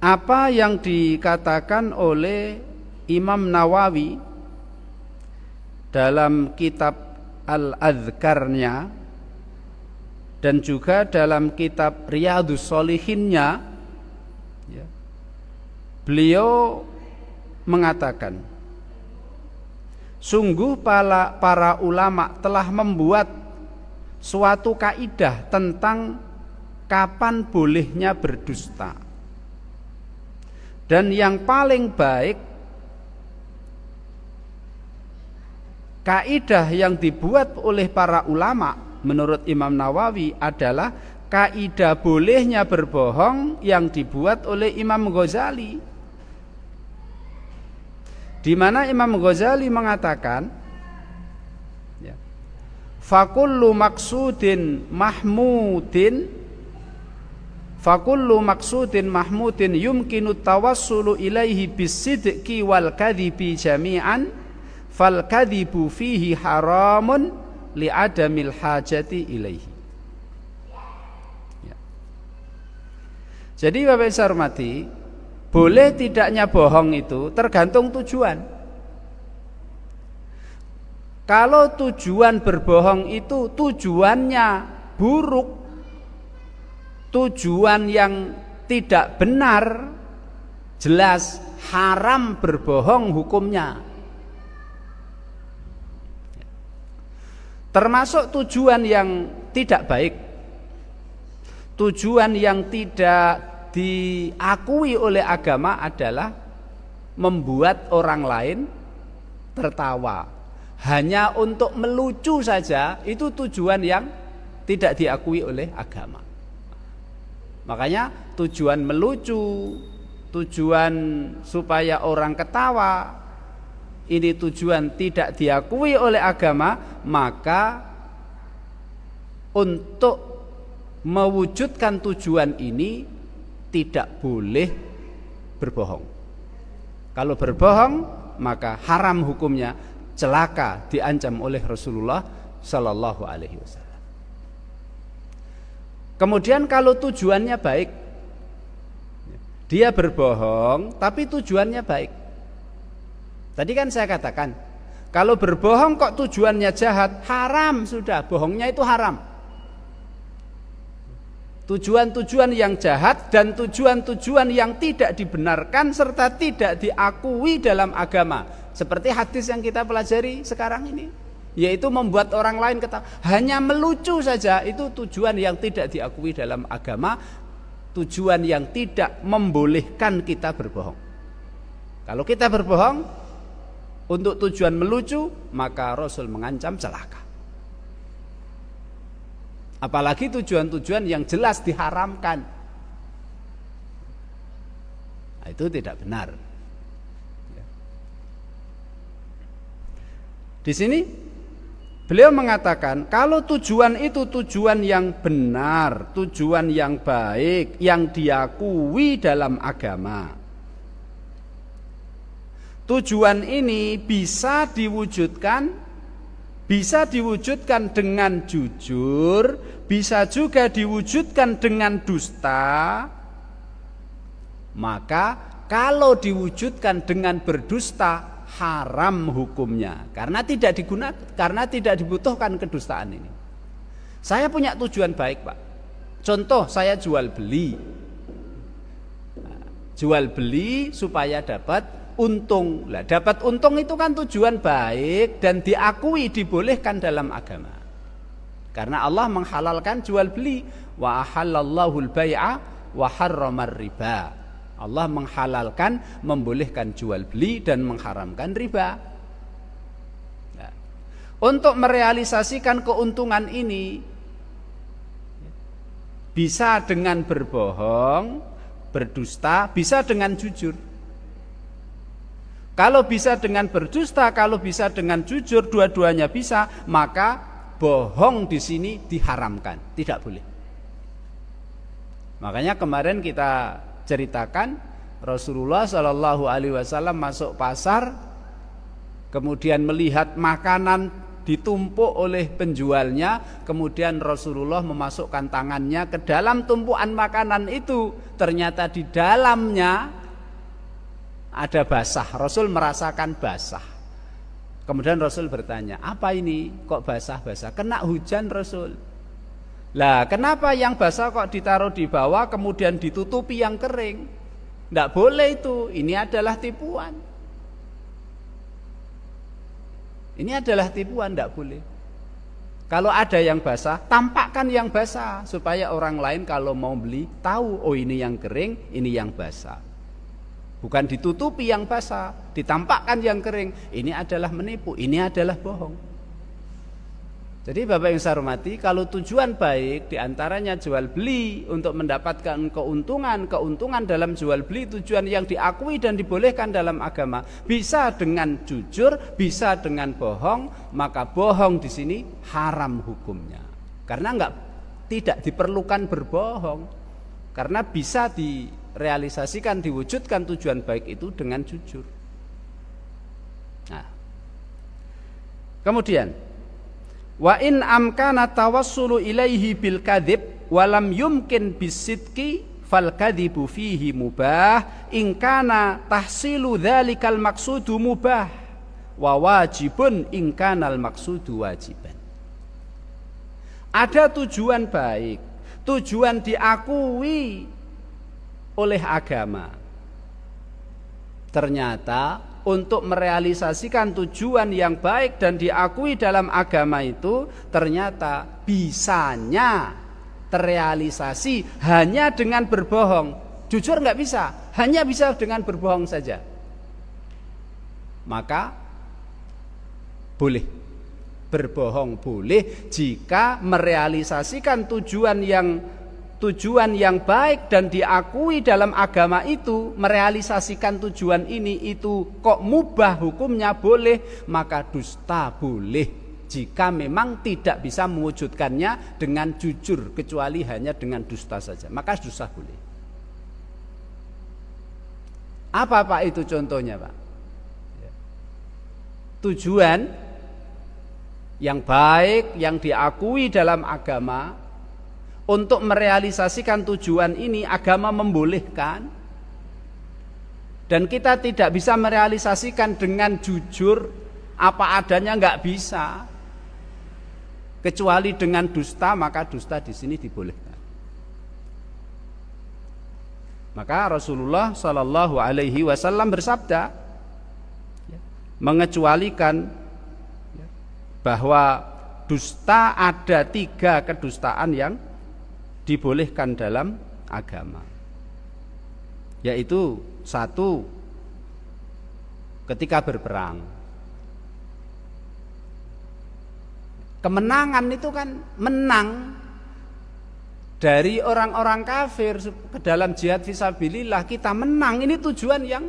apa yang dikatakan oleh Imam Nawawi dalam kitab Al-Adhkarnya dan juga dalam kitab Riyadhus Shalihinnya, ya, beliau mengatakan, sungguh para ulama telah membuat suatu kaidah tentang kapan bolehnya berdusta. Dan yang paling baik kaidah yang dibuat oleh para ulama menurut Imam Nawawi adalah kaidah bolehnya berbohong yang dibuat oleh Imam Ghazali, di mana Imam Ghazali mengatakan, ya, fakullu maksudin mahmudin yumkinu tawassulu ilaihi bisidqi wal kadhibi jami'an fal kadhibu fihi haramun li'adamil hajati ilaihi. Ya. Jadi Bapak Ibu hormati, boleh tidaknya bohong itu tergantung tujuan. Kalau tujuan berbohong itu tujuannya buruk, tujuan yang tidak benar, jelas haram berbohong hukumnya. Termasuk tujuan yang tidak baik, tujuan yang tidak diakui oleh agama adalah membuat orang lain tertawa hanya untuk melucu saja. Itu tujuan yang tidak diakui oleh agama. Makanya tujuan melucu, tujuan supaya orang ketawa, ini tujuan tidak diakui oleh agama, maka untuk mewujudkan tujuan ini tidak boleh berbohong. Kalau berbohong maka haram hukumnya, celaka, diancam oleh Rasulullah Sallallahu Alaihi Wasallam. Kemudian kalau tujuannya baik, dia berbohong tapi tujuannya baik. Tadi kan saya katakan, kalau berbohong kok tujuannya jahat, haram sudah, bohongnya itu haram. Tujuan-tujuan yang jahat dan tujuan-tujuan yang tidak dibenarkan serta tidak diakui dalam agama, seperti hadis yang kita pelajari sekarang ini, yaitu membuat orang lain ketawa, hanya melucu saja, itu tujuan yang tidak diakui dalam agama, tujuan yang tidak membolehkan kita berbohong. Kalau kita berbohong untuk tujuan melucu, maka Rasul mengancam celaka. Apalagi tujuan-tujuan yang jelas diharamkan, nah, itu tidak benar. Di sini beliau mengatakan, kalau tujuan itu tujuan yang benar, tujuan yang baik, yang diakui dalam agama, tujuan ini bisa diwujudkan dengan jujur, bisa juga diwujudkan dengan dusta. Maka kalau diwujudkan dengan berdusta, haram hukumnya, karena tidak dibutuhkan kedustaan ini. Saya punya tujuan baik, Pak. Contoh, saya jual beli supaya dapat untung. Lah, dapat untung itu kan tujuan baik dan diakui, dibolehkan dalam agama. Karena Allah menghalalkan jual beli, wa ahallallahu al-bai'a wa harramar riba. Allah menghalalkan, membolehkan jual beli dan mengharamkan riba. Nah, untuk merealisasikan keuntungan ini bisa dengan berbohong, berdusta, bisa dengan jujur. Kalau bisa dengan berdusta, kalau bisa dengan jujur, dua-duanya bisa, maka bohong di sini diharamkan, tidak boleh. Makanya kemarin kita ceritakan Rasulullah Shallallahu Alaihi Wasallam masuk pasar, kemudian melihat makanan ditumpuk oleh penjualnya, kemudian Rasulullah memasukkan tangannya ke dalam tumpukan makanan itu, ternyata di dalamnya ada basah. Rasul merasakan basah. Kemudian Rasul bertanya, apa ini kok basah-basah? Kena hujan Rasul. Lah kenapa yang basah kok ditaruh di bawah kemudian ditutupi yang kering? Tidak boleh itu, ini adalah tipuan. Ini adalah tipuan, tidak boleh. Kalau ada yang basah, tampakkan yang basah supaya orang lain kalau mau beli tahu, oh ini yang kering, ini yang basah. Bukan ditutupi yang basah, ditampakkan yang kering. Ini adalah menipu, ini adalah bohong. Jadi Bapak yang saya hormati, kalau tujuan baik diantaranya jual beli untuk mendapatkan keuntungan dalam jual beli, tujuan yang diakui dan dibolehkan dalam agama, bisa dengan jujur, bisa dengan bohong, maka bohong di sini haram hukumnya. Karena tidak diperlukan berbohong, karena bisa direalisasikan, diwujudkan tujuan baik itu dengan jujur. Nah, kemudian wa in amkana tawassulu ilaihi bil kadzib wa lam yumkin bisidqi fal kadzibu fihi mubah in kana tahsilu dzalikal maqsudu mubah wa wajibun in kanal maqsudu wajiban. Ada tujuan baik, tujuan diakui oleh agama. Ternyata untuk merealisasikan tujuan yang baik dan diakui dalam agama itu ternyata bisanya terrealisasi hanya dengan berbohong. Jujur nggak bisa, hanya bisa dengan berbohong saja. Maka boleh berbohong, boleh jika merealisasikan tujuan yang baik dan diakui dalam agama itu, merealisasikan tujuan ini itu kok mubah hukumnya boleh, maka dusta boleh jika memang tidak bisa mewujudkannya dengan jujur kecuali hanya dengan dusta saja, maka dusta boleh. Apa Pak itu contohnya Pak? Tujuan yang baik yang diakui dalam agama, untuk merealisasikan tujuan ini agama membolehkan, dan kita tidak bisa merealisasikan dengan jujur apa adanya, nggak bisa, kecuali dengan dusta, maka dusta di sini dibolehkan. Maka Rasulullah Shallallahu Alaihi Wasallam bersabda mengecualikan bahwa dusta ada 3 kedustaan yang dibolehkan dalam agama, yaitu 1, ketika berperang. Kemenangan itu kan menang dari orang-orang kafir ke dalam jihad fisabilillah, kita menang, ini tujuan yang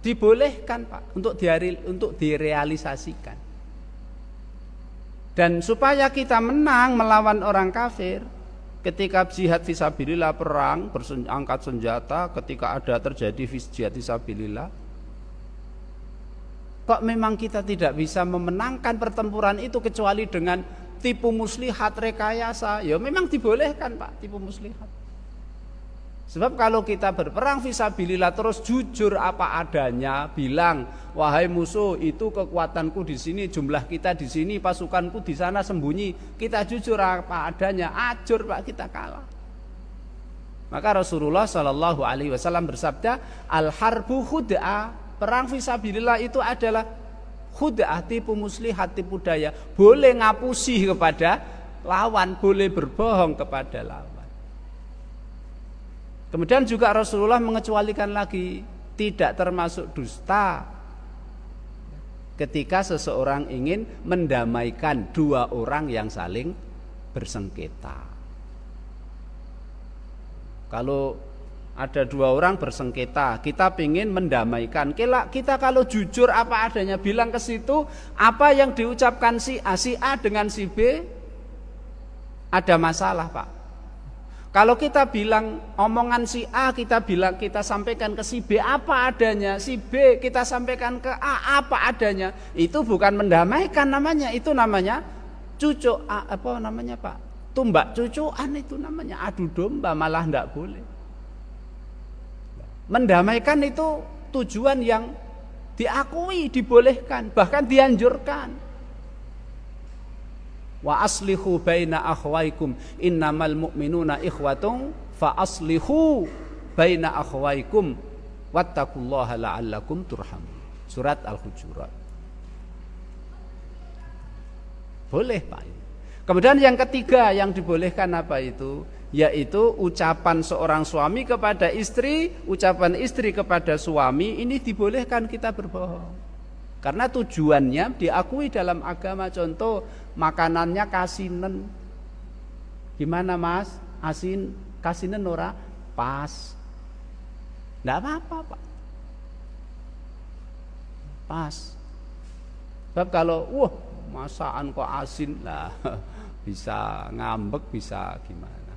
dibolehkan Pak untuk direalisasikan. Dan supaya kita menang melawan orang kafir, ketika jihad fisabilillah, perang, angkat senjata, ketika ada terjadi jihad fisabilillah, kok memang kita tidak bisa memenangkan pertempuran itu kecuali dengan tipu muslihat, rekayasa, ya memang dibolehkan Pak tipu muslihat. Sebab kalau kita berperang fisabilillah terus jujur apa adanya, bilang wahai musuh itu kekuatanku di sini, jumlah kita di sini, pasukanku di sana sembunyi, kita jujur apa adanya, ajur Pak, kita kalah. Maka Rasulullah Shallallahu Alaihi Wasallam bersabda, al harbu khud'ah, perang fisabilillah itu adalah khud'ah, tipu muslihat, tipu daya, boleh ngapusi kepada lawan, boleh berbohong kepada lawan. Kemudian juga Rasulullah mengecualikan lagi, tidak termasuk dusta ketika seseorang ingin mendamaikan 2 orang yang saling bersengketa. Kalau ada 2 orang bersengketa, kita ingin mendamaikan, kita kalau jujur apa adanya, bilang ke situ apa yang diucapkan si A dengan si B ada masalah Pak. Kalau kita bilang omongan si A, kita sampaikan ke si B apa adanya, si B kita sampaikan ke A apa adanya, itu bukan mendamaikan namanya, itu namanya cucuk, apa namanya Pak? Tumbak cucukan itu namanya, adu domba, malah tidak boleh. Mendamaikan itu tujuan yang diakui, dibolehkan, bahkan dianjurkan. Wa aslihu baina akhwaikum innamal mu'minuna ikhwatun fa aslihu baina akhwaikum wattaqullaha la'allakum turhamun. Surat Al-Hujurat. Boleh Pak. Kemudian yang ketiga yang dibolehkan apa itu? Yaitu ucapan seorang suami kepada istri, ucapan istri kepada suami, ini dibolehkan kita berbohong. Karena tujuannya diakui dalam agama. Contoh, makanannya kasinen. Gimana Mas? Asin, kasinen ora? Pas. Enggak apa-apa, Pak. Pas. Sebab kalau masakan kok asin lah, bisa ngambek, bisa gimana.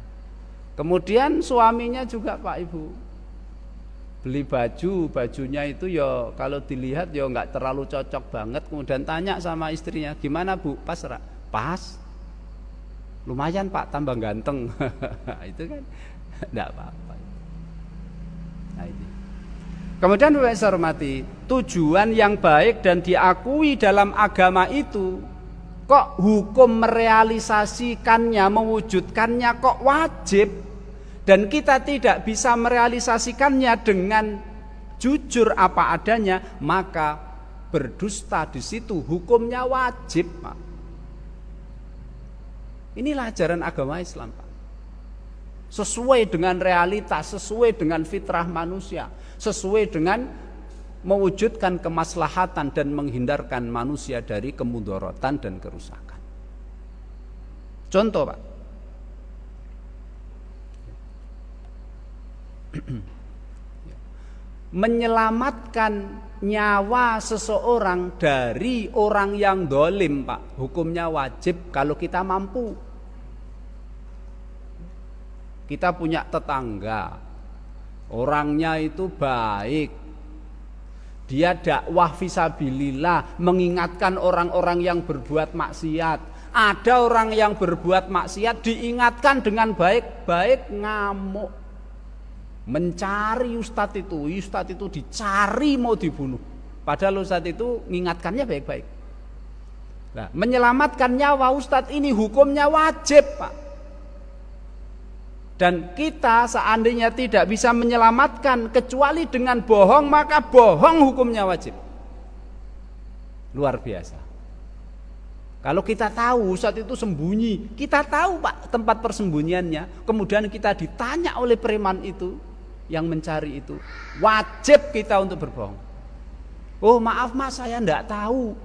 Kemudian suaminya juga Pak Ibu beli bajunya itu ya kalau dilihat ya nggak terlalu cocok banget, kemudian tanya sama istrinya, gimana Bu, pas rak? Pas, lumayan Pak, tambah ganteng. Itu kan enggak apa-apa. Nah, ini. Kemudian Bapak saya hormati, tujuan yang baik dan diakui dalam agama itu kok hukum merealisasikannya, mewujudkannya kok wajib. Dan kita tidak bisa merealisasikannya dengan jujur apa adanya, maka berdusta di situ hukumnya wajib, Pak. Inilah ajaran agama Islam, Pak. Sesuai dengan realitas, sesuai dengan fitrah manusia, sesuai dengan mewujudkan kemaslahatan dan menghindarkan manusia dari kemudharatan dan kerusakan. Contoh, Pak. Menyelamatkan nyawa seseorang dari orang yang dolim, Pak, hukumnya wajib kalau kita mampu. Kita punya tetangga, orangnya itu baik, dia dakwah fisabilillah, mengingatkan orang-orang yang berbuat maksiat. Ada orang yang berbuat maksiat diingatkan dengan baik-baik, ngamuk, mencari ustadz itu dicari mau dibunuh, padahal ustadz itu mengingatkannya baik-baik. Nah, menyelamatkan nyawa ustadz ini hukumnya wajib, Pak. Dan kita seandainya tidak bisa menyelamatkan kecuali dengan bohong, maka bohong hukumnya wajib. Luar biasa. Kalau kita tahu ustadz itu sembunyi, kita tahu Pak tempat persembunyiannya, kemudian kita ditanya oleh preman itu yang mencari itu, wajib kita untuk berbohong. Oh maaf Mas, saya enggak tahu,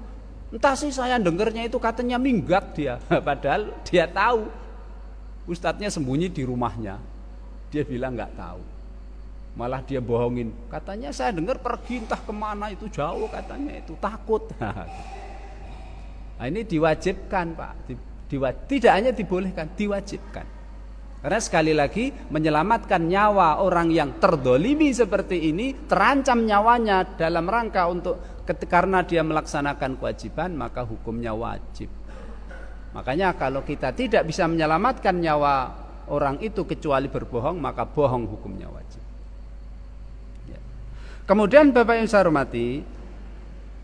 entah sih saya dengarnya itu katanya minggat dia. Padahal dia tahu ustadznya sembunyi di rumahnya, dia bilang enggak tahu, malah dia bohongin, katanya saya dengar pergi entah kemana itu jauh, katanya itu takut. Nah, ini diwajibkan Pak, tidak hanya dibolehkan, diwajibkan. Karena sekali lagi menyelamatkan nyawa orang yang terdolimi seperti ini, terancam nyawanya dalam rangka untuk karena dia melaksanakan kewajiban, maka hukumnya wajib. Makanya kalau kita tidak bisa menyelamatkan nyawa orang itu kecuali berbohong, maka bohong hukumnya wajib. Ya. Kemudian Bapak yang saya hormati,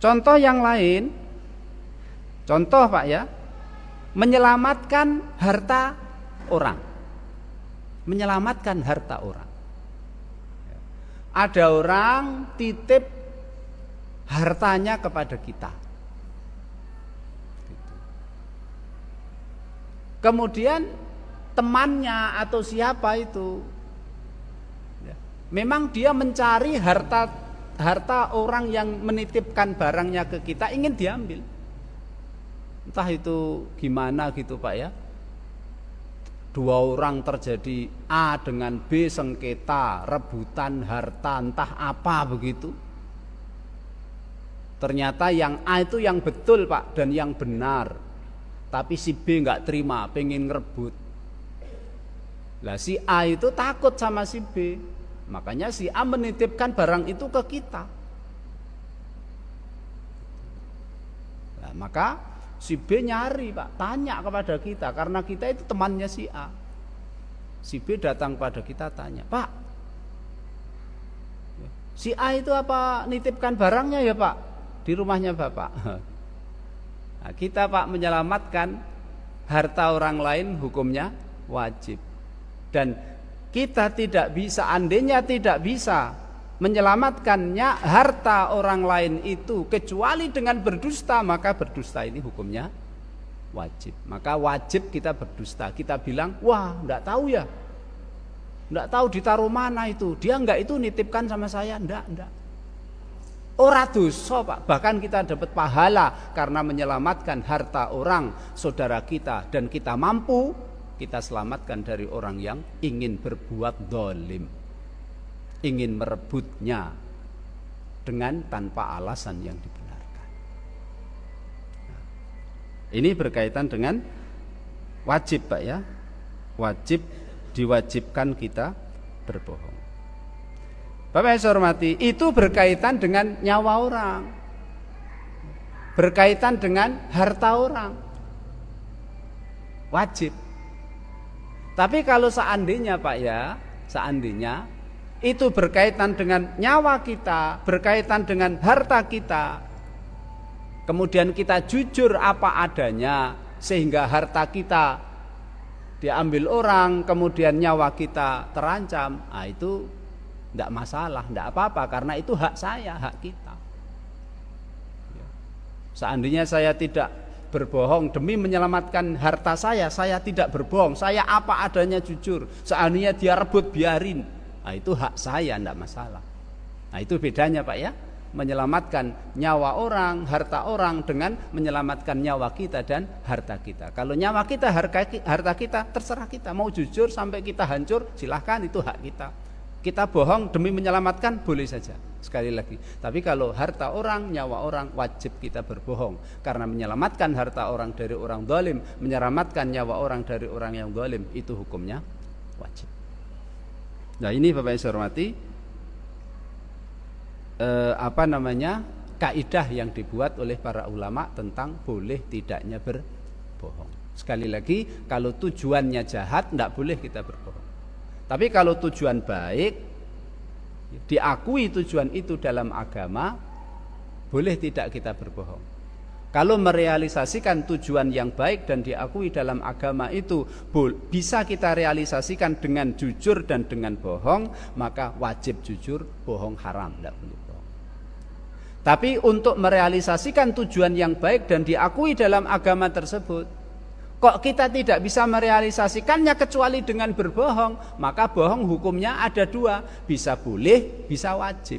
contoh yang lain, contoh Pak ya, menyelamatkan harta orang. Menyelamatkan harta orang. Ada orang titip hartanya kepada kita. Kemudian temannya atau siapa itu, memang dia mencari harta orang yang menitipkan barangnya ke kita, ingin diambil. Entah itu gimana gitu Pak ya. Dua orang terjadi A dengan B sengketa, rebutan harta entah apa begitu. Ternyata yang A itu yang betul Pak dan yang benar, tapi si B nggak terima, pengen ngerebut. Lah si A itu takut sama si B, makanya si A menitipkan barang itu ke kita. Nah, maka si B nyari Pak, tanya kepada kita, karena kita itu temannya si A. Si B datang pada kita tanya, Pak, si A itu apa nitipkan barangnya ya Pak di rumahnya Bapak? Nah, kita Pak menyelamatkan harta orang lain hukumnya wajib. Dan kita tidak bisa, andainya tidak bisa menyelamatkannya harta orang lain itu kecuali dengan berdusta, maka berdusta ini hukumnya wajib. Maka wajib kita berdusta. Kita bilang, wah enggak tahu ya, enggak tahu ditaruh mana itu, dia enggak itu nitipkan sama saya, enggak. Ora dosa Pak, bahkan kita dapat pahala karena menyelamatkan harta orang saudara kita, dan kita mampu, kita selamatkan dari orang yang ingin berbuat zalim, ingin merebutnya dengan tanpa alasan yang dibenarkan. Nah, ini berkaitan dengan wajib Pak ya, wajib, diwajibkan kita berbohong. Bapak yang saya hormati, itu berkaitan dengan nyawa orang, berkaitan dengan harta orang, wajib. Tapi kalau seandainya Pak ya, seandainya itu berkaitan dengan nyawa kita, berkaitan dengan harta kita, kemudian kita jujur apa adanya sehingga harta kita diambil orang, kemudian nyawa kita terancam, nah itu tidak masalah, tidak apa-apa, karena itu hak saya, hak kita. Seandainya saya tidak berbohong demi menyelamatkan harta saya tidak berbohong, saya apa adanya jujur. Seandainya dia rebut, biarin, nah itu hak saya, tidak masalah. Nah itu bedanya Pak ya, menyelamatkan nyawa orang, harta orang dengan menyelamatkan nyawa kita dan harta kita. Kalau nyawa kita, harta kita, terserah kita mau jujur sampai kita hancur, silahkan, itu hak kita. Kita bohong demi menyelamatkan, boleh saja. Sekali lagi, tapi kalau harta orang, nyawa orang, wajib kita berbohong, karena menyelamatkan harta orang dari orang zalim, menyelamatkan nyawa orang dari orang yang zalim, itu hukumnya wajib. Nah ini Bapak yang saya hormati, kaidah yang dibuat oleh para ulama tentang boleh tidaknya berbohong. Sekali lagi, kalau tujuannya jahat, tidak boleh kita berbohong. Tapi kalau tujuan baik, diakui tujuan itu dalam agama, boleh tidak kita berbohong. Kalau merealisasikan tujuan yang baik dan diakui dalam agama itu bisa kita realisasikan dengan jujur dan dengan bohong, maka wajib jujur, bohong haram, tidak boleh bohong. Tapi untuk merealisasikan tujuan yang baik dan diakui dalam agama tersebut, kok kita tidak bisa merealisasikannya kecuali dengan berbohong, maka bohong hukumnya ada dua, bisa boleh, bisa wajib.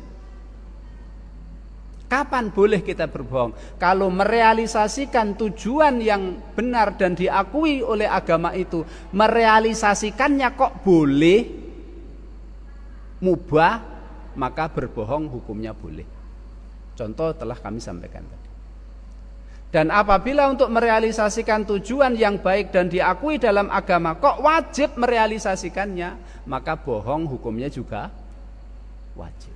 Kapan boleh kita berbohong? Kalau merealisasikan tujuan yang benar dan diakui oleh agama itu, merealisasikannya kok boleh, mubah, maka berbohong hukumnya boleh. Contoh telah kami sampaikan tadi. Dan apabila untuk merealisasikan tujuan yang baik dan diakui dalam agama kok wajib merealisasikannya, maka bohong hukumnya juga wajib.